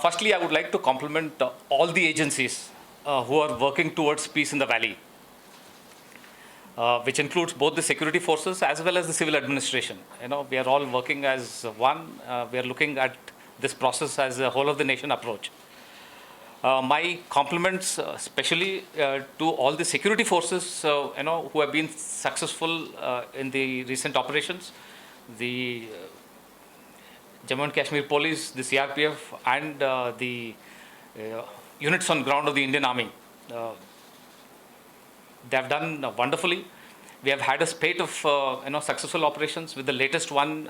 Firstly, I would like to compliment all the agencies who are working towards peace in the valley, which includes both the security forces as well as the civil administration. We are all working as one. We are looking at this process as a whole of the nation approach. My compliments, especially to all the security forces, who have been successful in the recent operations. The Jammu and Kashmir Police, the CRPF, and the units on ground of the Indian Army. They have done wonderfully. We have had a spate of successful operations, with the latest one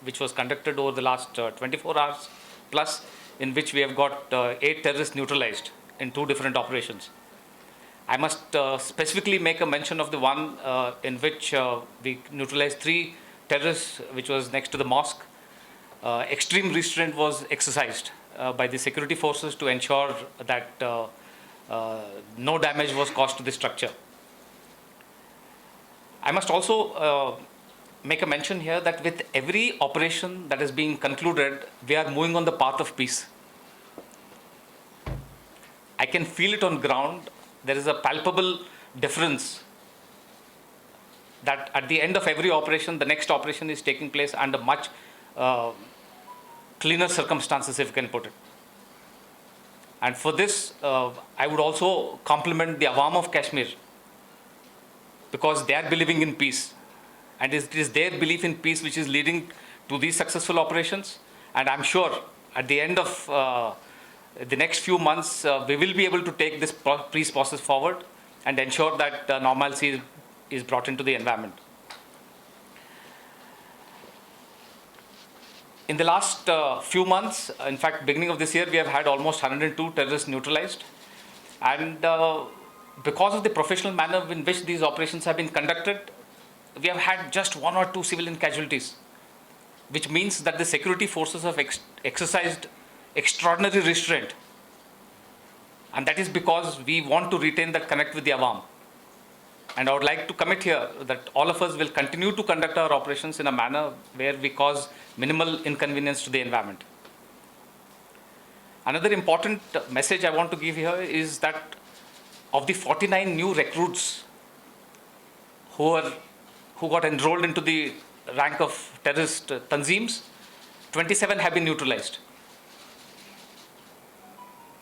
which was conducted over the last 24 hours plus, in which we have got 8 terrorists neutralized in 2 different operations. I must specifically make a mention of the one in which we neutralized 3 terrorists, which was next to the mosque. Extreme restraint was exercised by the security forces to ensure that no damage was caused to the structure. I must also make a mention here that with every operation that is being concluded, we are moving on the path of peace. I can feel it on ground. There is a palpable difference that at the end of every operation, the next operation is taking place under much cleaner circumstances, if you can put it. And for this, I would also compliment the Awam of Kashmir, because they are believing in peace. And it is their belief in peace which is leading to these successful operations. And I'm sure at the end of the next few months, we will be able to take this peace process forward and ensure that normalcy is brought into the environment. In the last few months, in fact, beginning of this year, we have had almost 102 terrorists neutralized. And because of the professional manner in which these operations have been conducted, we have had just 1 or 2 civilian casualties, which means that the security forces have exercised extraordinary restraint. And that is because we want to retain that connect with the Awam. And I would like to commit here that all of us will continue to conduct our operations in a manner where we cause minimal inconvenience to the environment. Another important message I want to give here is that of the 49 new recruits who got enrolled into the rank of terrorist tanzeems, 27 have been neutralized.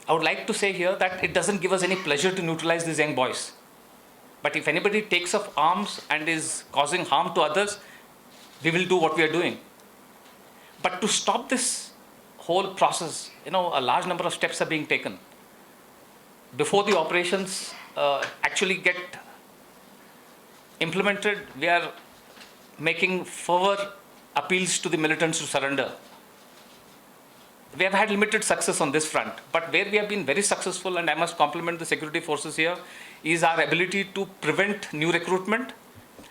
I would like to say here that it doesn't give us any pleasure to neutralize these young boys. But if anybody takes up arms and is causing harm to others, we will do what we are doing. But to stop this whole process, a large number of steps are being taken. Before the operations actually get implemented, we are making further appeals to the militants to surrender. We have had limited success on this front, but where we have been very successful, and I must compliment the security forces here, is our ability to prevent new recruitment,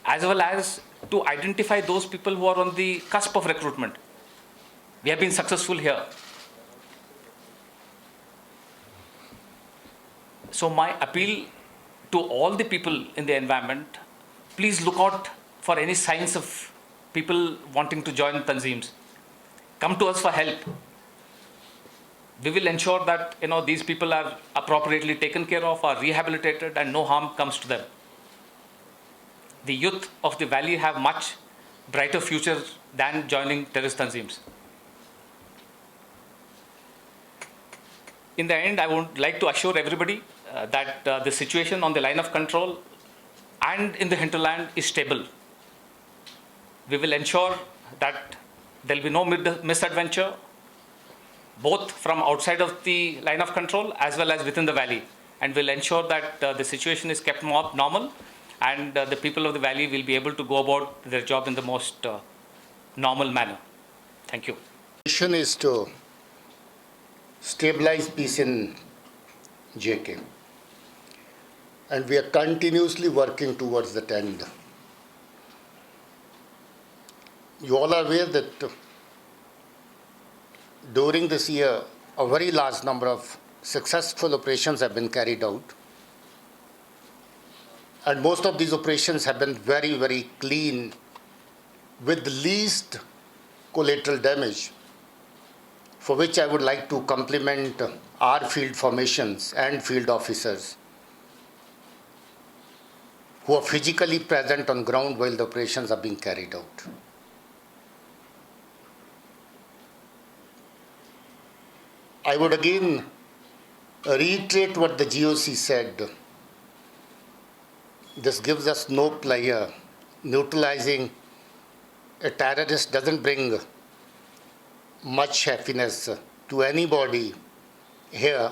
as well as to identify those people who are on the cusp of recruitment. We have been successful here. So my appeal to all the people in the environment, please look out for any signs of people wanting to join tanzeems. Come to us for help. We will ensure that these people are appropriately taken care of, are rehabilitated, and no harm comes to them. The youth of the valley have much brighter future than joining terrorist tanzeems. In the end, I would like to assure everybody that the situation on the line of control and in the hinterland is stable. We will ensure that there will be no misadventure, both from outside of the line of control as well as within the valley. And we'll ensure that the situation is kept more normal, and the people of the valley will be able to go about their job in the most normal manner. Thank you. The mission is to stabilize peace in JK. And we are continuously working towards that end. You all are aware that during this year, a very large number of successful operations have been carried out. And most of these operations have been very, very clean, with the least collateral damage for which I would like to compliment our field formations and field officers who are physically present on ground while the operations are being carried out. I would again reiterate what the GOC said. This gives us no pleasure. Neutralizing a terrorist doesn't bring much happiness to anybody here,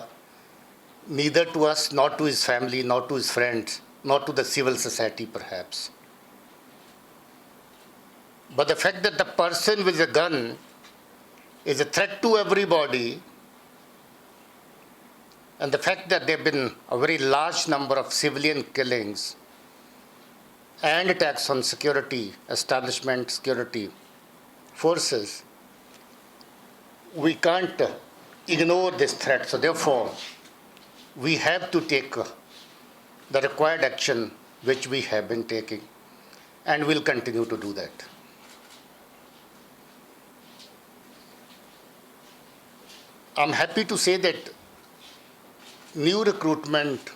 neither to us, nor to his family, nor to his friends, nor to the civil society perhaps. But the fact that the person with a gun is a threat to everybody, and the fact that there have been a very large number of civilian killings and attacks on security establishment, security forces, we can't ignore this threat. So therefore, we have to take the required action which we have been taking, and will continue to do that. I'm happy to say that new recruitment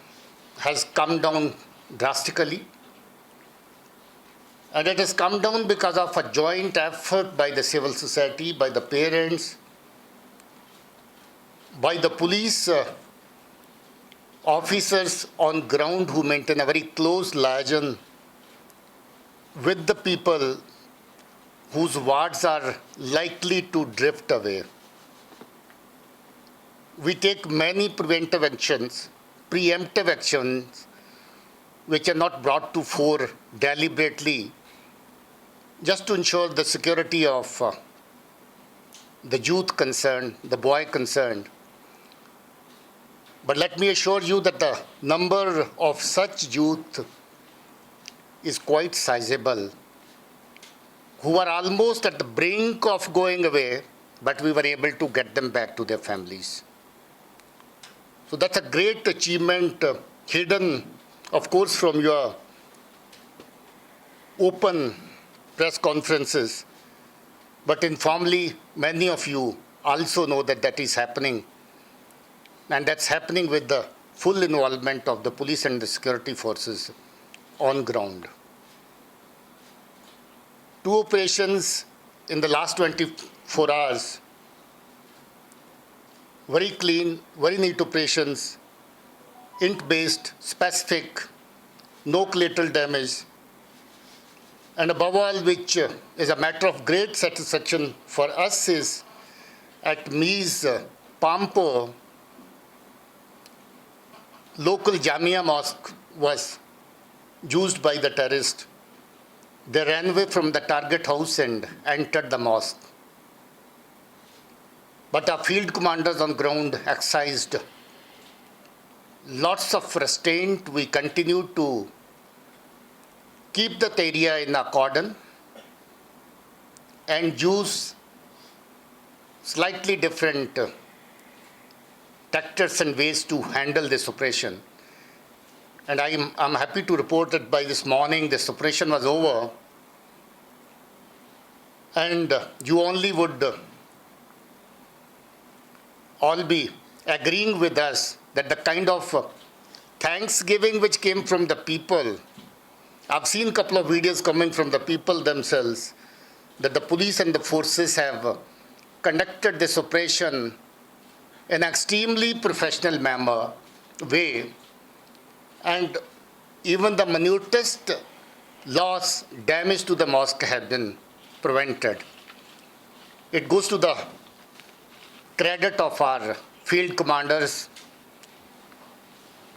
has come down drastically, and it has come down because of a joint effort by the civil society, by the parents, by the police officers on ground who maintain a very close liaison with the people whose wards are likely to drift away. We take many preventive actions, preemptive actions, which are not brought to fore deliberately, just to ensure the security of the youth concerned, the boy concerned. But let me assure you that the number of such youth is quite sizable, who are almost at the brink of going away, but we were able to get them back to their families. So that's a great achievement, hidden, of course, from your open press conferences. But informally, many of you also know that that is happening. And that's happening with the full involvement of the police and the security forces on ground. 2 operations in the last 24 hours, very clean, very neat operations, int-based, specific, no collateral damage, and above all, which is a matter of great satisfaction for us, is at Mies Pampo, local Jamia mosque was used by the terrorists. They ran away from the target house and entered the mosque. But our field commanders on ground exercised lots of restraint. We continued to keep that area in a cordon and use slightly different tactics and ways to handle this operation. And I'm happy to report that by this morning, this operation was over. And you only would all be agreeing with us that the kind of thanksgiving which came from the people, I've seen a couple of videos coming from the people themselves, that the police and the forces have conducted this operation in an extremely professional way, and even the minutest loss, damage to the mosque have been prevented. It goes to the credit of our field commanders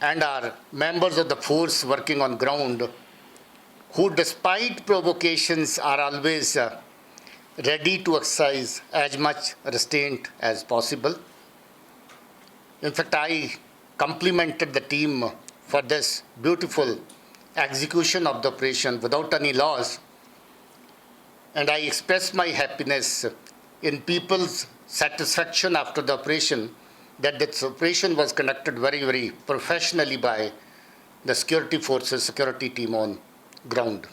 and our members of the force working on ground, who despite provocations are always ready to exercise as much restraint as possible. In fact, I complimented the team for this beautiful execution of the operation without any loss. And I expressed my happiness in people's satisfaction after the operation that this operation was conducted very, very professionally by the security forces, security team on ground.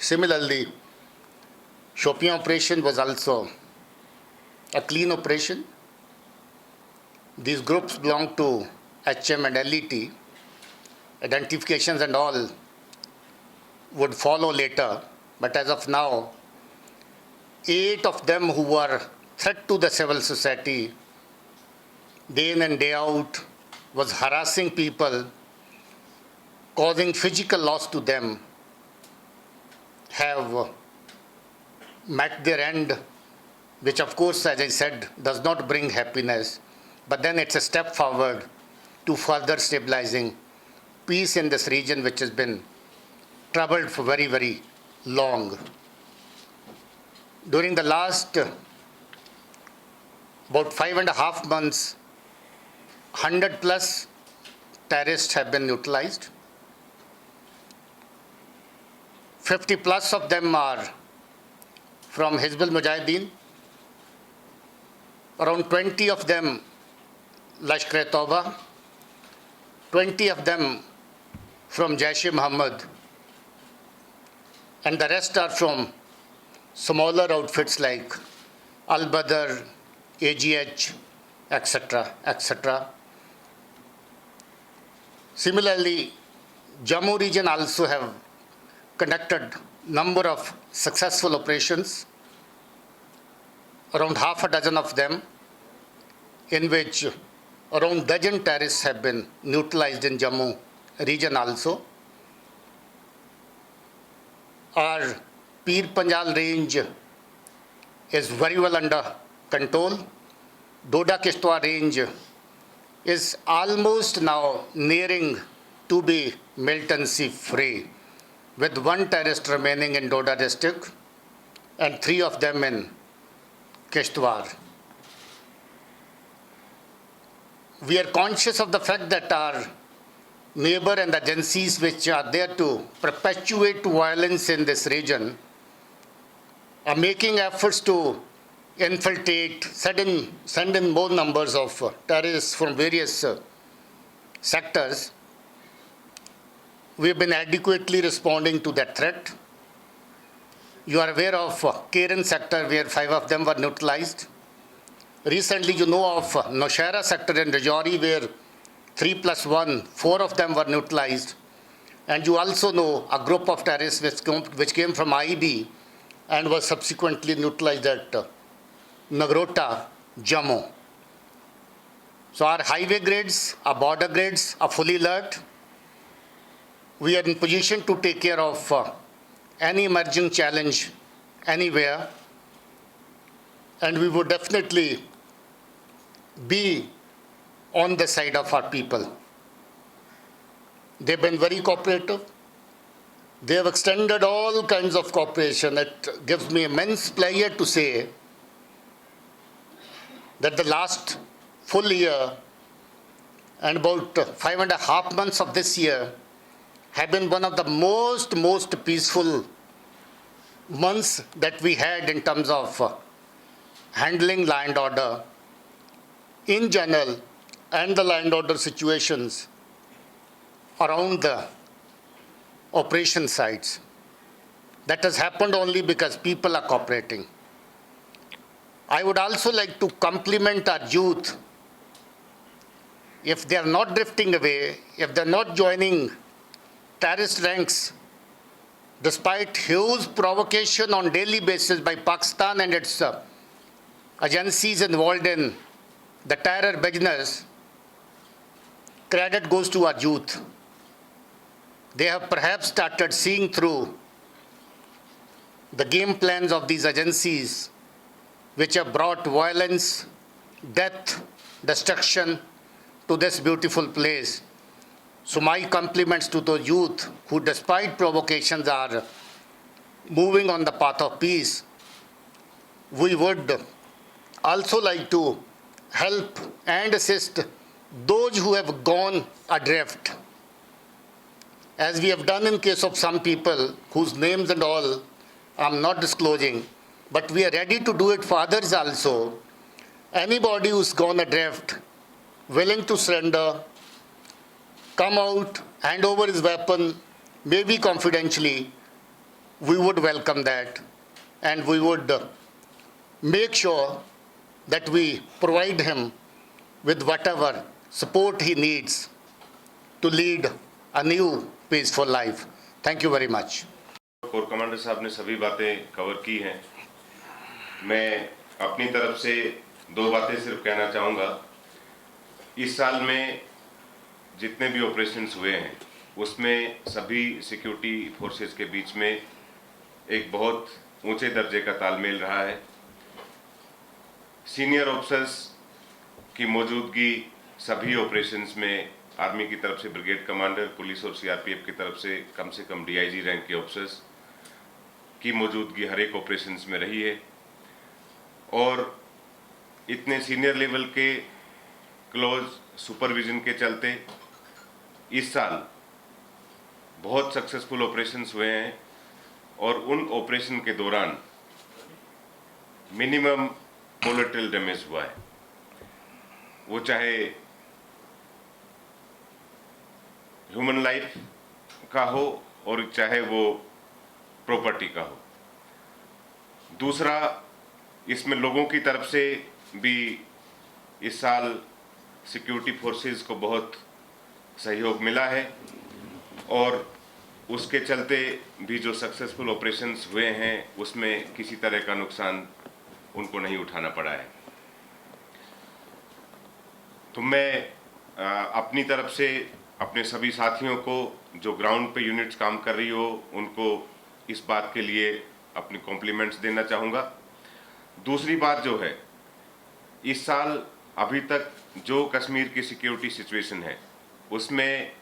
Similarly, Shopian operation was also a clean operation. These groups belong to HM and LET. Identifications and all would follow later, but as of now, 8 of them who were threat to the civil society, day in and day out, was harassing people, causing physical loss to them, have met their end, which of course, as I said, does not bring happiness, but then it's a step forward to further stabilizing peace in this region, which has been troubled for very, very long. During the last about 5.5 months, 100 plus terrorists have been neutralized. 50 plus of them are from Hizbul Mujahideen. Around 20 of them Lashkar-e-Tauba. 20 of them from Jaish-e-Mohammed. And the rest are from smaller outfits like Al-Badr, AGH, etc., etc. Similarly, Jammu region also have conducted number of successful operations, around half a dozen of them, in which around dozen terrorists have been neutralized in Jammu region also. Our Pir Panjal range is very well under control. Doda Kishtwar range is almost now nearing to be militancy free, with 1 terrorist remaining in Doda district and 3 of them in Kishtwar. We are conscious of the fact that our neighbor and agencies which are there to perpetuate violence in this region are making efforts to infiltrate, send in more numbers of terrorists from various sectors. We have been adequately responding to that threat. You are aware of Keren sector where 5 of them were neutralized. Recently, you know of Nowshera sector in Rajouri where 3 plus 1, 4 of them were neutralized. And you also know a group of terrorists which came from IB and was subsequently neutralized at Nagrota, Jammu. So our highway grids, our border grids are fully alert. We are in position to take care of any emerging challenge anywhere. And we would definitely be on the side of our people. They've been very cooperative. They have extended all kinds of cooperation. It gives me immense pleasure to say that the last full year and about 5.5 months of this year have been one of the most peaceful months that we had in terms of handling law and order in general and the law and order situations around the operation sites. That has happened only because people are cooperating. I would also like to compliment our youth. If they are not drifting away, if they are not joining terrorist ranks, despite huge provocation on daily basis by Pakistan and its agencies involved in the terror business, credit goes to our youth. They have perhaps started seeing through the game plans of these agencies which have brought violence, death, destruction to this beautiful place. So my compliments to those youth who, despite provocations, are moving on the path of peace. We would also like to help and assist those who have gone adrift, as we have done in case of some people whose names and all I'm not disclosing, but we are ready to do it for others also. Anybody who's gone adrift, willing to surrender, come out, hand over his weapon, maybe confidentially, we would welcome that, and we would make sure that we provide him with whatever support he needs to lead a new peaceful life. Thank you very much. Core commander साहब ने सभी बातें cover की हैं। मैं अपनी तरफ से दो बातें सिर्फ कहना चाहूँगा। इस साल में जितने भी ऑपरेशंस हुए हैं उसमें सभी सिक्योरिटी फोर्सेस के बीच में एक बहुत ऊंचे दर्जे का तालमेल रहा है। सीनियर ऑफिसर्स की मौजूदगी सभी ऑपरेशंस में आर्मी की तरफ से ब्रिगेड कमांडर, पुलिस और सीआरपीएफ की तरफ से कम डीआईजी रैंक के ऑफिसर्स की मौजूदगी हर एक ऑपरेशंस में रही है और इतने सीनियर लेवल के क्लोज सुपरविजन के चलते इस साल बहुत सक्सेसफुल ऑपरेशंस हुए हैं और उन ऑपरेशन के दौरान मिनिमम कोलेटरल डैमेज हुआ है, वो चाहे ह्यूमन लाइफ का हो और चाहे वो प्रॉपर्टी का हो। दूसरा, इसमें लोगों की तरफ से भी इस साल सिक्योरिटी फोर्सेस को बहुत सहयोग मिला है और उसके चलते भी जो सक्सेसफुल ऑपरेशंस हुए हैं उसमें किसी तरह का नुकसान उनको नहीं उठाना पड़ा है। तो मैं अपनी तरफ से अपने सभी साथियों को जो ग्राउंड पे यूनिट्स काम कर रही हो उनको इस बात के लिए अपनी कॉम्प्लीमेंट्स देना चाहूँगा। दूसरी बात जो है, इस साल अभी तक जो कश्मीर की सिक्योरिटी सिचुएशन है उसमें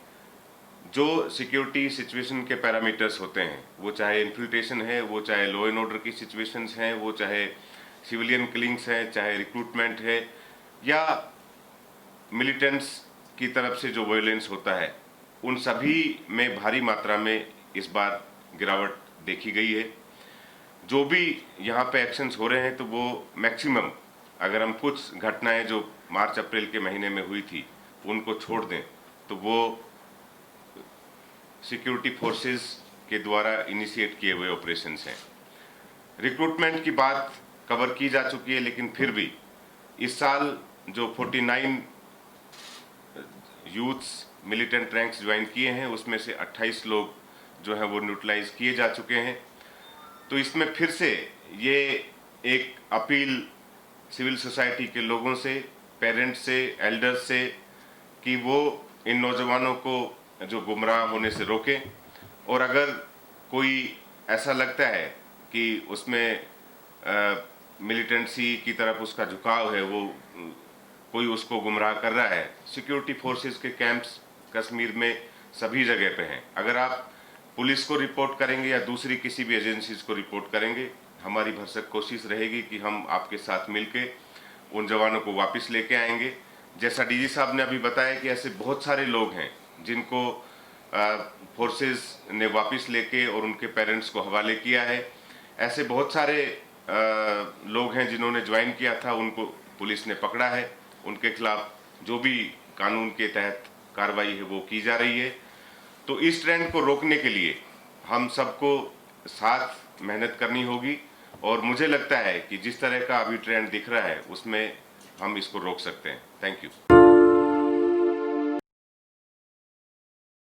जो सिक्योरिटी सिचुएशन के पैरामीटर्स होते हैं, वो चाहे इन्फिल्ट्रेशन है, वो चाहे लॉ एंड ऑर्डर की सिचुएशंस हैं, वो चाहे सिविलियन किलिंग्स हैं, चाहे रिक्रूटमेंट है या मिलिटेंट्स की तरफ से जो वायलेंस होता है, उन सभी में भारी मात्रा में इस बार गिरावट देखी गई है। जो भी यहाँ पे एक्शंस हो रहे हैं तो वो मैक्सिमम, अगर हम कुछ घटनाएं जो मार्च अप्रैल के महीने में हुई थी उनको छोड़ दें तो वो सिक्योरिटी फोर्सेस के द्वारा इनिशिएट किए हुए ऑपरेशंस हैं। रिक्रूटमेंट की बात कवर की जा चुकी है, लेकिन फिर भी इस साल जो 49 यूथ्स मिलिटेंट रैंक्स ज्वाइन किए हैं उसमें से 28 लोग जो हैं वो न्यूट्रलाइज किए जा चुके हैं। तो इसमें फिर से ये एक अपील सिविल सोसाइटी के लोगों से, पेरेंट्स से, एल्डर्स से कि वो इन नौजवानों को जो गुमराह होने से रोकें और अगर कोई ऐसा लगता है कि उसमें मिलिटेंसी की तरफ उसका झुकाव है, वो कोई उसको गुमराह कर रहा है, सिक्योरिटी फोर्सेस के कैंप्स कश्मीर में सभी जगह पे हैं। अगर आप पुलिस को रिपोर्ट करेंगे या दूसरी किसी भी एजेंसीज को रिपोर्ट करेंगे, हमारी भरसक कोशिश रहेगी कि हम आपके साथ मिलके उन जवानों को वापस लेके आएंगे। जैसा डीजी साहब ने अभी बताया कि ऐसे बहुत सारे लोग हैं जिनको फोर्सेस ने वापस लेके और उनके पेरेंट्स को हवाले किया है। ऐसे बहुत सारे लोग हैं जिन्होंने ज्वाइन किया था, उनको पुलिस ने पकड़ा है। उनके खिलाफ जो भी कानून के तहत कार्रवाई है वो की जा रही है। तो इस ट्रेंड को रोकने के लिए हम सबको साथ मेहनत करनी होगी और मुझे लगता है कि जिस तरह का अभी ट्रेंड दिख रहा है उसमें हम इसको रोक सकते हैं। Thank you.